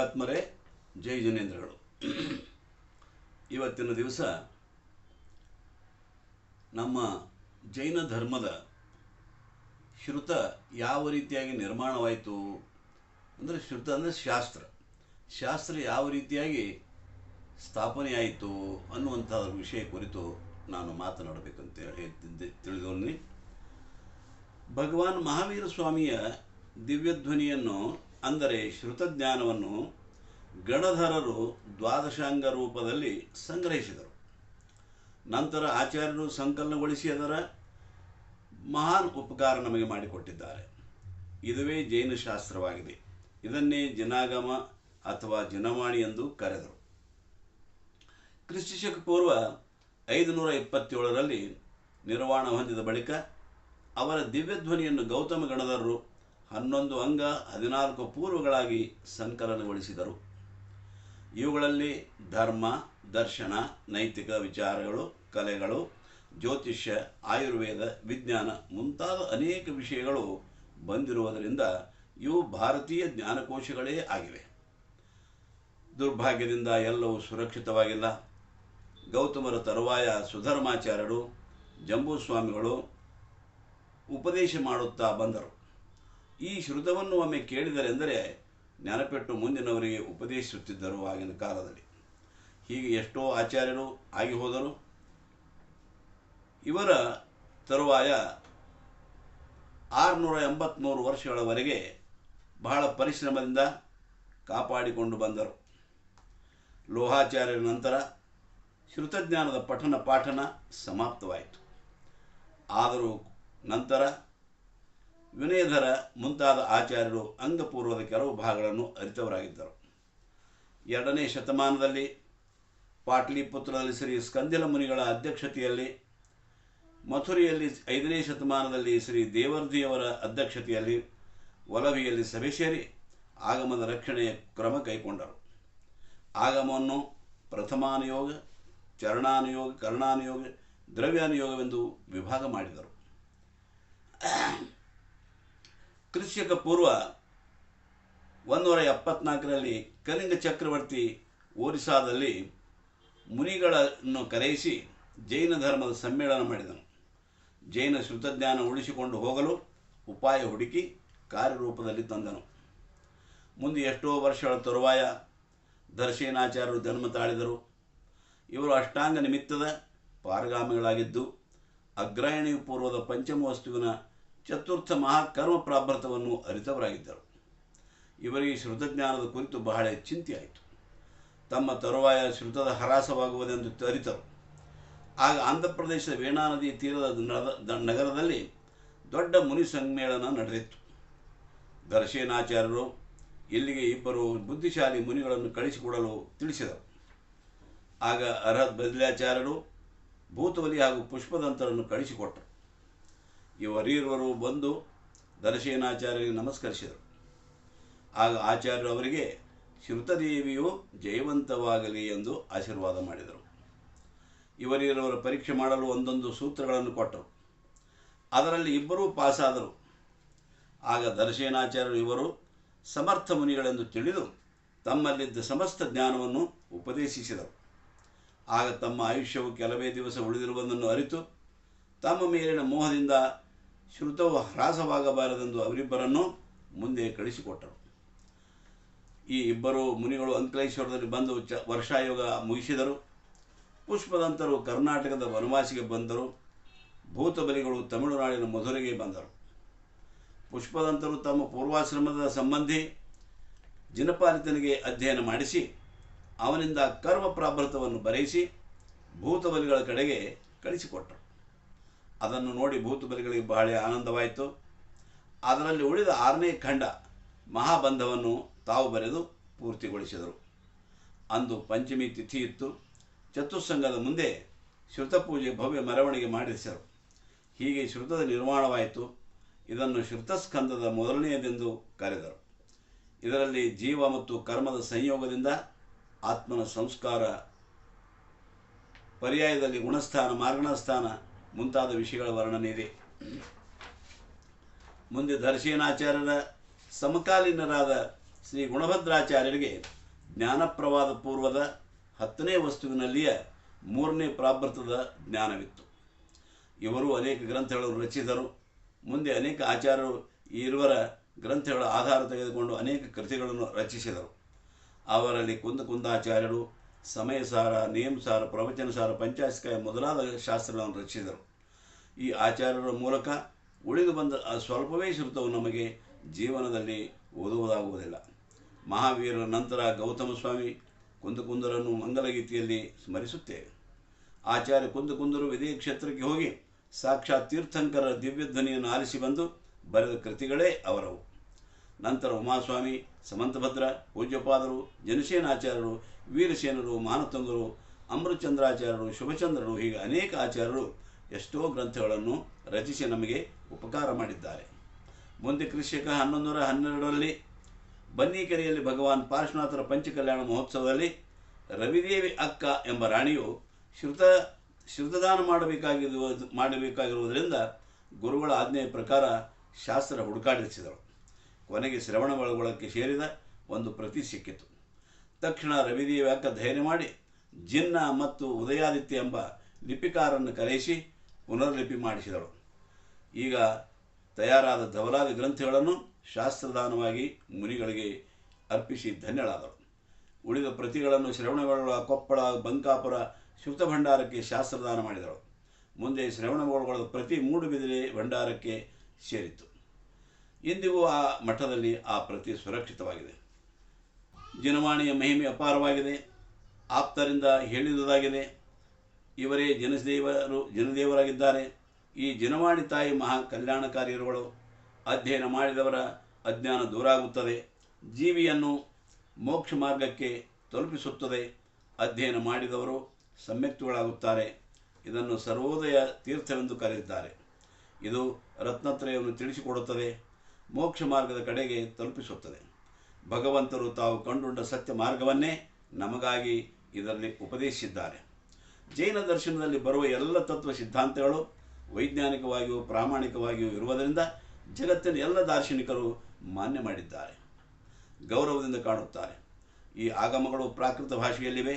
ಪುಣ್ಯಾತ್ಮರೇ, ಜೈ ಜನೇಂದ್ರಗಳು. ಇವತ್ತಿನ ದಿವಸ ನಮ್ಮ ಜೈನ ಧರ್ಮದ ಶ್ರುತ ಯಾವ ರೀತಿಯಾಗಿ ನಿರ್ಮಾಣವಾಯಿತು ಅಂದರೆ, ಶ್ರುತ ಅಂದರೆ ಶಾಸ್ತ್ರ ಯಾವ ರೀತಿಯಾಗಿ ಸ್ಥಾಪನೆಯಾಯಿತು ಅನ್ನುವಂಥ ವಿಷಯ ಕುರಿತು ನಾನು ಮಾತನಾಡಬೇಕಂತ ತಿಳಿದೋನಿ. ಭಗವಾನ್ ಮಹಾವೀರ ಸ್ವಾಮಿಯ ದಿವ್ಯಧ್ವನಿಯನ್ನು ಅಂದರೆ ಶ್ರುತಜ್ಞಾನವನ್ನು ಗಣಧರರು ದ್ವಾದಶಾಂಗ ರೂಪದಲ್ಲಿ ಸಂಗ್ರಹಿಸಿದರು. ನಂತರ ಆಚಾರ್ಯರು ಸಂಕಲನಗೊಳಿಸಿ ಅದರ ಮಹಾನ್ ಉಪಕಾರ ನಮಗೆ ಮಾಡಿಕೊಟ್ಟಿದ್ದಾರೆ. ಇದುವೇ ಜೈನ ಶಾಸ್ತ್ರವಾಗಿದೆ. ಇದನ್ನೇ ಜನಾಗಮ ಅಥವಾ ಜನವಾಣಿ ಎಂದು ಕರೆದರು. ಕ್ರಿಸ್ತಶಕ ಪೂರ್ವ 527ರಲ್ಲಿ ನಿರ್ವಾಣ ಹೊಂದಿದ ಬಳಿಕ ಅವರ ದಿವ್ಯಧ್ವನಿಯನ್ನು ಗೌತಮ ಗಣಧರರು 11 ಅಂಗ 14 ಪೂರ್ವಗಳಾಗಿ ಸಂಕಲನಗೊಳಿಸಿದರು. ಇವುಗಳಲ್ಲಿ ಧರ್ಮ, ದರ್ಶನ, ನೈತಿಕ ವಿಚಾರಗಳು, ಕಲೆಗಳು, ಜ್ಯೋತಿಷ್ಯ, ಆಯುರ್ವೇದ, ವಿಜ್ಞಾನ ಮುಂತಾದ ಅನೇಕ ವಿಷಯಗಳು ಬಂದಿರುವುದರಿಂದ ಇವು ಭಾರತೀಯ ಜ್ಞಾನಕೋಶಗಳೇ ಆಗಿವೆ. ದುರ್ಭಾಗ್ಯದಿಂದ ಎಲ್ಲವೂ ಸುರಕ್ಷಿತವಾಗಿಲ್ಲ. ಗೌತಮರ ತರುವಾಯ ಸುಧರ್ಮಾಚಾರ್ಯರು, ಜಂಬೂಸ್ವಾಮಿಗಳು ಉಪದೇಶ ಮಾಡುತ್ತಾ ಬಂದರು. ಈ ಶ್ರುತವನ್ನು ಒಮ್ಮೆ ಕೇಳಿದರೆಂದರೆ ನೆನಪೆಟ್ಟು ಮುಂದಿನವರಿಗೆ ಉಪದೇಶಿಸುತ್ತಿದ್ದರು ಆಗಿನ ಕಾಲದಲ್ಲಿ. ಹೀಗೆ ಎಷ್ಟೋ ಆಚಾರ್ಯರು ಆಗಿ ಹೋದರು. ಇವರ ತರುವಾಯ 683 ವರ್ಷಗಳವರೆಗೆ ಬಹಳ ಪರಿಶ್ರಮದಿಂದ ಕಾಪಾಡಿಕೊಂಡು ಬಂದರು. ಲೋಹಾಚಾರ್ಯರ ನಂತರ ಶ್ರುತಜ್ಞಾನದ ಪಠನ ಪಾಠನ ಸಮಾಪ್ತವಾಯಿತು. ಆದರೂ ನಂತರ ವಿನಯಧರ ಮುಂತಾದ ಆಚಾರ್ಯರು ಅಂಗಪೂರ್ವದ ಕೆಲವು ಭಾಗಗಳನ್ನು ಅರಿತವರಾಗಿದ್ದರು. 2ನೇ ಶತಮಾನದಲ್ಲಿ ಪಾಟಲಿಪುತ್ರದಲ್ಲಿ ಶ್ರೀ ಸ್ಕಂದಿಲ ಮುನಿಗಳ ಅಧ್ಯಕ್ಷತೆಯಲ್ಲಿ, ಮಥುರೆಯಲ್ಲಿ 5ನೇ ಶತಮಾನದಲ್ಲಿ ಶ್ರೀ ದೇವರ್ಧಿಯವರ ಅಧ್ಯಕ್ಷತೆಯಲ್ಲಿ ಒಲವಿಯಲ್ಲಿ ಸಭೆ ಸೇರಿ ಆಗಮದ ರಕ್ಷಣೆಯ ಕ್ರಮ ಕೈಗೊಂಡರು. ಆಗಮವನ್ನು ಪ್ರಥಮಾನುಯೋಗ, ಚರಣಾನುಯೋಗ, ಕರ್ಣಾನುಯೋಗ, ದ್ರವ್ಯಾನುಯೋಗವೆಂದು ವಿಭಾಗ ಮಾಡಿದರು. ಕ್ರಿಸ್ತಶಕ ಪೂರ್ವ 174ರಲ್ಲಿ ಕಲಿಂಗ ಚಕ್ರವರ್ತಿ ಒರಿಸ್ಸಾದಲ್ಲಿ ಮುನಿಗಳನ್ನು ಕರೆಯಿಸಿ ಜೈನ ಧರ್ಮದ ಸಮ್ಮೇಳನ ಮಾಡಿದನು. ಜೈನ ಶ್ರುತಜ್ಞಾನ ಉಳಿಸಿಕೊಂಡು ಹೋಗಲು ಉಪಾಯ ಹುಡುಕಿ ಕಾರ್ಯರೂಪದಲ್ಲಿ ತಂದನು. ಮುಂದೆ ಎಷ್ಟೋ ವರ್ಷಗಳ ತರುವಾಯ ದರ್ಶನಾಚಾರ್ಯರು ಜನ್ಮ ತಾಳಿದರು. ಇವರು ಅಷ್ಟಾಂಗ ನಿಮಿತ್ತದ ಪಾರಗಾಮಿಗಳಾಗಿದ್ದು ಅಗ್ರಾಯಣಿ ಪೂರ್ವದ ಪಂಚಮವಸ್ತುವಿನ ಚತುರ್ಥ ಮಹಾಕರ್ಮ ಪ್ರಾಭೃತವನ್ನು ಅರಿತವರಾಗಿದ್ದರು. ಇವರಿಗೆ ಶ್ರುತಜ್ಞಾನದ ಕುರಿತು ಬಹಳ ಚಿಂತೆಯಾಯಿತು. ತಮ್ಮ ತರುವಾಯ ಶ್ರುತದ ಹರಾಸವಾಗುವುದೆಂದು ಅರಿತರು. ಆಗ ಆಂಧ್ರಪ್ರದೇಶದ ವೇಣಾ ನದಿ ತೀರದ ನಗರದಲ್ಲಿ ದೊಡ್ಡ ಮುನಿ ಸಮ್ಮೇಳನ ನಡೆದಿತ್ತು. ದರ್ಶನಾಚಾರ್ಯರು ಇಲ್ಲಿಗೆ 2 ಬುದ್ಧಿಶಾಲಿ ಮುನಿಗಳನ್ನು ಕಳಿಸಿಕೊಡಲು ತಿಳಿಸಿದರು. ಆಗ ಅರ್ಹತ್ ಬದಲಾಚಾರ್ಯರು ಭೂತಬಲಿ ಹಾಗೂ ಪುಷ್ಪದಂತರನ್ನು ಕಳಿಸಿಕೊಟ್ಟರು. ಇವರಿರುವರು ಬಂದು ದರ್ಶನಾಚಾರ್ಯರಿಗೆ ನಮಸ್ಕರಿಸಿದರು. ಆಗ ಆಚಾರ್ಯರು ಅವರಿಗೆ ಶ್ರುತದೇವಿಯು ಜಯವಂತವಾಗಲಿ ಎಂದು ಆಶೀರ್ವಾದ ಮಾಡಿದರು. ಇವರಿರುವರ ಪರೀಕ್ಷೆ ಮಾಡಲು ಒಂದೊಂದು ಸೂತ್ರಗಳನ್ನು ಕೊಟ್ಟರು. ಅದರಲ್ಲಿ 2 ಪಾಸಾದರು. ಆಗ ದರ್ಶನಾಚಾರ್ಯರು ಇವರು ಸಮರ್ಥ ಮುನಿಗಳೆಂದು ತಿಳಿದು ತಮ್ಮಲ್ಲಿದ್ದ ಸಮಸ್ತ ಜ್ಞಾನವನ್ನು ಉಪದೇಶಿಸಿದರು. ಆಗ ತಮ್ಮ ಆಯುಷ್ಯವು ಕೆಲವೇ ದಿವಸ ಉಳಿದಿರುವುದನ್ನು ಅರಿತು ತಮ್ಮ ಮೇಲಿನ ಮೋಹದಿಂದ ಶ್ರುತವು ಹ್ರಾಸವಾಗಬಾರದೆಂದು ಅವರಿಬ್ಬರನ್ನು ಮುಂದೆ ಕಳಿಸಿಕೊಟ್ಟರು. ಈ 2 ಮುನಿಗಳು ಅಂಕಲೇಶ್ವರದಲ್ಲಿ ಬಂದು ವರ್ಷಾಯೋಗ ಮುಗಿಸಿದರು. ಪುಷ್ಪದಂತರು ಕರ್ನಾಟಕದ ವನವಾಸಿಗೆ ಬಂದರು. ಭೂತಬಲಿಗಳು ತಮಿಳುನಾಡಿನ ಮಧುರೆಗೆ ಬಂದರು. ಪುಷ್ಪದಂತರು ತಮ್ಮ ಪೂರ್ವಾಶ್ರಮದ ಸಂಬಂಧಿ ಜಿನಪಾಲಿತನಿಗೆ ಅಧ್ಯಯನ ಮಾಡಿಸಿ ಅವನಿಂದ ಕರ್ಮ ಪ್ರಾಭೃತವನ್ನು ಬರೆಯಿಸಿ ಭೂತಬಲಿಗಳ ಕಡೆಗೆ ಕಳಿಸಿಕೊಟ್ಟರು. ಅದನ್ನು ನೋಡಿ ಭೂತಬಲಿಗಳಿಗೆ ಬಹಳ ಆನಂದವಾಯಿತು. ಅದರಲ್ಲಿ ಉಳಿದ 6ನೇ ಖಂಡ ಮಹಾಬಂಧವನ್ನು ತಾವು ಬರೆದು ಪೂರ್ತಿಗೊಳಿಸಿದರು. ಅಂದು ಪಂಚಮಿ ತಿಥಿ ಇತ್ತು. ಚತುಸ್ಸಂಗದ ಮುಂದೆ ಶ್ರುತಪೂಜೆ ಭವ್ಯ ಮೆರವಣಿಗೆ ಮಾಡಿಸಿದರು. ಹೀಗೆ ಶ್ರುತದ ನಿರ್ಮಾಣವಾಯಿತು. ಇದನ್ನು ಶ್ರುತಸ್ಕಂದದ ಮೊದಲನೆಯದೆಂದು ಕರೆದರು. ಇದರಲ್ಲಿ ಜೀವ ಮತ್ತು ಕರ್ಮದ ಸಂಯೋಗದಿಂದ ಆತ್ಮನ ಸಂಸ್ಕಾರ, ಪರ್ಯಾಯದಲ್ಲಿ ಗುಣಸ್ಥಾನ, ಮಾರ್ಗಣಸ್ಥಾನ ಮುಂತಾದ ವಿಷಯಗಳ ವರ್ಣನೆ ಇದೆ. ಮುಂದೆ ದರ್ಶನಾಚಾರ್ಯರ ಸಮಕಾಲೀನರಾದ ಶ್ರೀ ಗುಣಭದ್ರಾಚಾರ್ಯರಿಗೆ ಜ್ಞಾನಪ್ರವಾದ ಪೂರ್ವದ 10ನೇ ವಸ್ತುವಿನಲ್ಲಿಯೇ 3ನೇ ಪ್ರಾಭೃತದ ಜ್ಞಾನವಿತ್ತು. ಇವರು ಅನೇಕ ಗ್ರಂಥಗಳನ್ನು ರಚಿಸಿದರು. ಮುಂದೆ ಅನೇಕ ಆಚಾರ್ಯರು ಈ ಇರುವರ ಗ್ರಂಥಗಳ ಆಧಾರ ತೆಗೆದುಕೊಂಡು ಅನೇಕ ಕೃತಿಗಳನ್ನು ರಚಿಸಿದರು. ಅವರಲ್ಲಿ ಕುಂದಾಚಾರ್ಯರು ಸಮಯಸಾರ, ನಿಯಮಸಾರ, ಪ್ರವಚನಸಾರ, ಪಂಚಾಸ್ಕಾಯ ಮೊದಲಾದ ಶಾಸ್ತ್ರಗಳನ್ನು ರಚಿಸಿದರು. ಈ ಆಚಾರ್ಯರ ಮೂಲಕ ಉಳಿದು ಬಂದ ಸ್ವಲ್ಪವೇ ಶ್ರುತವು ನಮಗೆ ಜೀವನದಲ್ಲಿ ಓದುವುದಾಗುವುದಿಲ್ಲ. ಮಹಾವೀರರ ನಂತರ ಗೌತಮ ಸ್ವಾಮಿ ಕುಂದರನ್ನು ಮಂಗಲಗೀತೆಯಲ್ಲಿ ಸ್ಮರಿಸುತ್ತೇವೆ. ಆಚಾರ್ಯ ಕುಂದರು ವಿದೇಹ ಕ್ಷೇತ್ರಕ್ಕೆ ಹೋಗಿ ಸಾಕ್ಷಾತ್ ತೀರ್ಥಂಕರ ದಿವ್ಯಧ್ವನಿಯನ್ನು ಆಲಿಸಿ ಬಂದು ಬರೆದ ಕೃತಿಗಳೇ ಅವರವು. ನಂತರ ಉಮಾಸ್ವಾಮಿ, ಸಮಂತಭದ್ರ, ಪೂಜ್ಯಪಾದರು, ಜನಸೇನಾಚಾರ್ಯರು, ವೀರಸೇನರು, ಮಾನತುಂಗರು, ಅಮೃತಚಂದ್ರಾಚಾರ್ಯರು, ಶುಭಚಂದ್ರರು ಹೀಗೆ ಅನೇಕ ಆಚಾರ್ಯರು ಎಷ್ಟೋ ಗ್ರಂಥಗಳನ್ನು ರಚಿಸಿ ನಮಗೆ ಉಪಕಾರ ಮಾಡಿದ್ದಾರೆ. ಮುಂದೆ ಕ್ರಿಶ್ಯಕ 1112ರಲ್ಲಿ ಬನ್ನಿಕೆರೆಯಲ್ಲಿ ಭಗವಾನ್ ಪಾರ್ಶ್ವನಾಥರ ಪಂಚಕಲ್ಯಾಣ ಮಹೋತ್ಸವದಲ್ಲಿ ರವಿದೇವಿ ಅಕ್ಕ ಎಂಬ ರಾಣಿಯು ಶ್ರುತದಾನ ಮಾಡಬೇಕಾಗಿರುವುದರಿಂದ ಗುರುಗಳ ಆಜ್ಞೆಯ ಪ್ರಕಾರ ಶಾಸ್ತ್ರ ಹುಡುಕಾಡಿಸಿದಳು. ಕೊನೆಗೆ ಶ್ರವಣಬೆಳಗೊಳಕ್ಕೆ ಸೇರಿದ ಒಂದು ಪ್ರತಿ ಸಿಕ್ಕಿತು. ತಕ್ಷಣ ರವಿದೇವಿ ಅಕ್ಕ ಧೈರ್ಯ ಮಾಡಿ ಜಿನ್ನ ಮತ್ತು ಉದಯಾದಿತ್ಯ ಎಂಬ ಲಿಪಿಕಾರನ್ನು ಕರೆಯಿಸಿ ಪುನರ್ಲಿಪಿ ಮಾಡಿಸಿದಳು. ಈಗ ತಯಾರಾದ ಧವಲಾದಿ ಗ್ರಂಥಗಳನ್ನು ಶಾಸ್ತ್ರದಾನವಾಗಿ ಮುನಿಗಳಿಗೆ ಅರ್ಪಿಸಿ ಧನ್ಯಳಾದಳು. ಉಳಿದ ಪ್ರತಿಗಳನ್ನು ಶ್ರವಣಬೆಳಗೊಳ, ಕೊಪ್ಪಳ, ಬಂಕಾಪುರ ಶ್ರುತ ಭಂಡಾರಕ್ಕೆ ಶಾಸ್ತ್ರದಾನ ಮಾಡಿದಳು. ಮುಂದೆ ಶ್ರವಣಬೆಳಗೊಳದ ಪ್ರತಿ ಮೂಡುಬಿದಿರೆ ಭಂಡಾರಕ್ಕೆ ಸೇರಿತು. ಇಂದಿಗೂ ಆ ಮಠದಲ್ಲಿ ಆ ಪ್ರತಿ ಸುರಕ್ಷಿತವಾಗಿದೆ. ಜನವಾಣಿಯ ಮಹಿಮೆ ಅಪಾರವಾಗಿದೆ. ಆಪ್ತರಿಂದ ಹೇಳಿದುದಾಗಿದೆ. ಇವರೇ ಜನದೇವರಾಗಿದ್ದಾರೆ. ಈ ಜನವಾಣಿ ತಾಯಿ ಮಹಾ ಕಲ್ಯಾಣಕಾರಿಯರುಗಳು. ಅಧ್ಯಯನ ಮಾಡಿದವರ ಅಜ್ಞಾನ ದೂರಾಗುತ್ತದೆ. ಜೀವಿಯನ್ನು ಮೋಕ್ಷ ಮಾರ್ಗಕ್ಕೆ ತಲುಪಿಸುತ್ತದೆ. ಅಧ್ಯಯನ ಮಾಡಿದವರು ಸಮ್ಯಕ್ತುಗಳಾಗುತ್ತಾರೆ. ಇದನ್ನು ಸರ್ವೋದಯ ತೀರ್ಥವೆಂದು ಕರೆದಿದ್ದಾರೆ. ಇದು ರತ್ನತ್ರಯವನ್ನು ತಿಳಿಸಿಕೊಡುತ್ತದೆ. ಮೋಕ್ಷ ಮಾರ್ಗದ ಕಡೆಗೆ ತಲುಪಿಸುತ್ತದೆ. ಭಗವಂತರು ತಾವು ಕಂಡುಂಡ ಸತ್ಯ ಮಾರ್ಗವನ್ನೇ ನಮಗಾಗಿ ಇದರಲ್ಲಿ ಉಪದೇಶಿಸಿದ್ದಾರೆ. ಜೈನ ದರ್ಶನದಲ್ಲಿ ಬರುವ ಎಲ್ಲ ತತ್ವ ಸಿದ್ಧಾಂತಗಳು ವೈಜ್ಞಾನಿಕವಾಗಿಯೂ ಪ್ರಾಮಾಣಿಕವಾಗಿಯೂ ಇರುವುದರಿಂದ ಜಗತ್ತಿನ ಎಲ್ಲ ದಾರ್ಶನಿಕರು ಮಾನ್ಯ ಮಾಡಿದ್ದಾರೆ, ಗೌರವದಿಂದ ಕಾಣುತ್ತಾರೆ. ಈ ಆಗಮಗಳು ಪ್ರಾಕೃತ ಭಾಷೆಯಲ್ಲಿವೆ.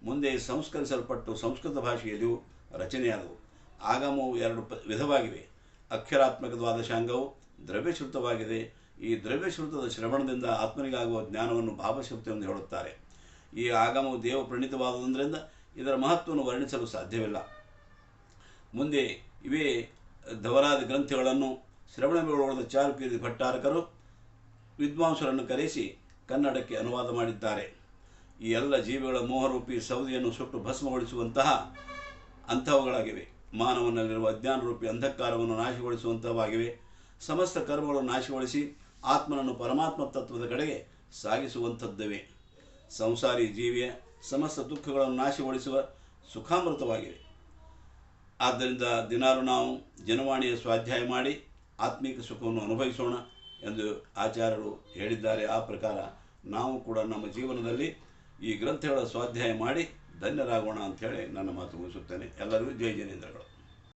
ಮುಂದೆ ಸಂಸ್ಕರಿಸಲ್ಪಟ್ಟು ಸಂಸ್ಕೃತ ಭಾಷೆಯಲ್ಲಿಯೂ ರಚನೆಯಾದವು. ಆಗಮವು 2 ವಿಧವಾಗಿವೆ. ಅಕ್ಷರಾತ್ಮಕ ದ್ವಾದಶಾಂಗವು ದ್ರವ್ಯಶ್ರುತವಾಗಿದೆ. ಈ ದ್ರವ್ಯಶ್ರುತದ ಶ್ರವಣದಿಂದ ಆತ್ಮನಿಗಾಗುವ ಜ್ಞಾನವನ್ನು ಭಾವಶ್ರುತವೆಂದು ಹೇಳುತ್ತಾರೆ. ಈ ಆಗಮವು ದೇವ ಪ್ರಣೀತವಾದುದರಿಂದ ಇದರ ಮಹತ್ವವನ್ನು ವರ್ಣಿಸಲು ಸಾಧ್ಯವಿಲ್ಲ. ಮುಂದೆ ಇವೇ ಧವಲಾದಿ ಗ್ರಂಥಗಳನ್ನು ಶ್ರವಣಬೆಳಗೊಳದ ಚಾಲುಕ್ಯ ಭಟ್ಟಾರಕರು ವಿದ್ವಾಂಸರನ್ನು ಕರೆಸಿ ಕನ್ನಡಕ್ಕೆ ಅನುವಾದ ಮಾಡಿದ್ದಾರೆ. ಈ ಎಲ್ಲ ಜೀವಿಗಳ ಮೋಹರೂಪಿ ಸೌದಿಯನ್ನು ಸುಟ್ಟು ಭಸ್ಮಗೊಳಿಸುವಂತಹ ಅಂಥವುಗಳಾಗಿವೆ. ಮಾನವನಲ್ಲಿರುವ ಅಜ್ಞಾನರೂಪಿ ಅಂಧಕಾರವನ್ನು ನಾಶಗೊಳಿಸುವಂಥವಾಗಿವೆ. ಸಮಸ್ತ ಕರ್ಮಗಳನ್ನು ನಾಶಗೊಳಿಸಿ ಆತ್ಮನನ್ನು ಪರಮಾತ್ಮ ತತ್ವದ ಕಡೆಗೆ ಸಾಗಿಸುವಂಥದ್ದಿವೆ. ಸಂಸಾರಿ ಜೀವಿಯ ಸಮಸ್ತ ದುಃಖಗಳನ್ನು ನಾಶಗೊಳಿಸುವ ಸುಖಾಮೃತವಾಗಿವೆ. ಆದ್ದರಿಂದ ದಿನಾರು ನಾವು ಜನವಾಣಿಯ ಸ್ವಾಧ್ಯಾಯ ಮಾಡಿ ಆತ್ಮಿಕ ಸುಖವನ್ನು ಅನುಭವಿಸೋಣ ಎಂದು ಆಚಾರ್ಯರು ಹೇಳಿದ್ದಾರೆ. ಆ ಪ್ರಕಾರ ನಾವು ಕೂಡ ನಮ್ಮ ಜೀವನದಲ್ಲಿ ಈ ಗ್ರಂಥಗಳ ಸ್ವಾಧ್ಯಾಯ ಮಾಡಿ ಧನ್ಯರಾಗೋಣ ಅಂಥೇಳಿ ನನ್ನ ಮಾತು ಮುಗಿಸುತ್ತೇನೆ. ಎಲ್ಲರಿಗೂ ಜೈ ಜಿನೇಂದ್ರಗಳು.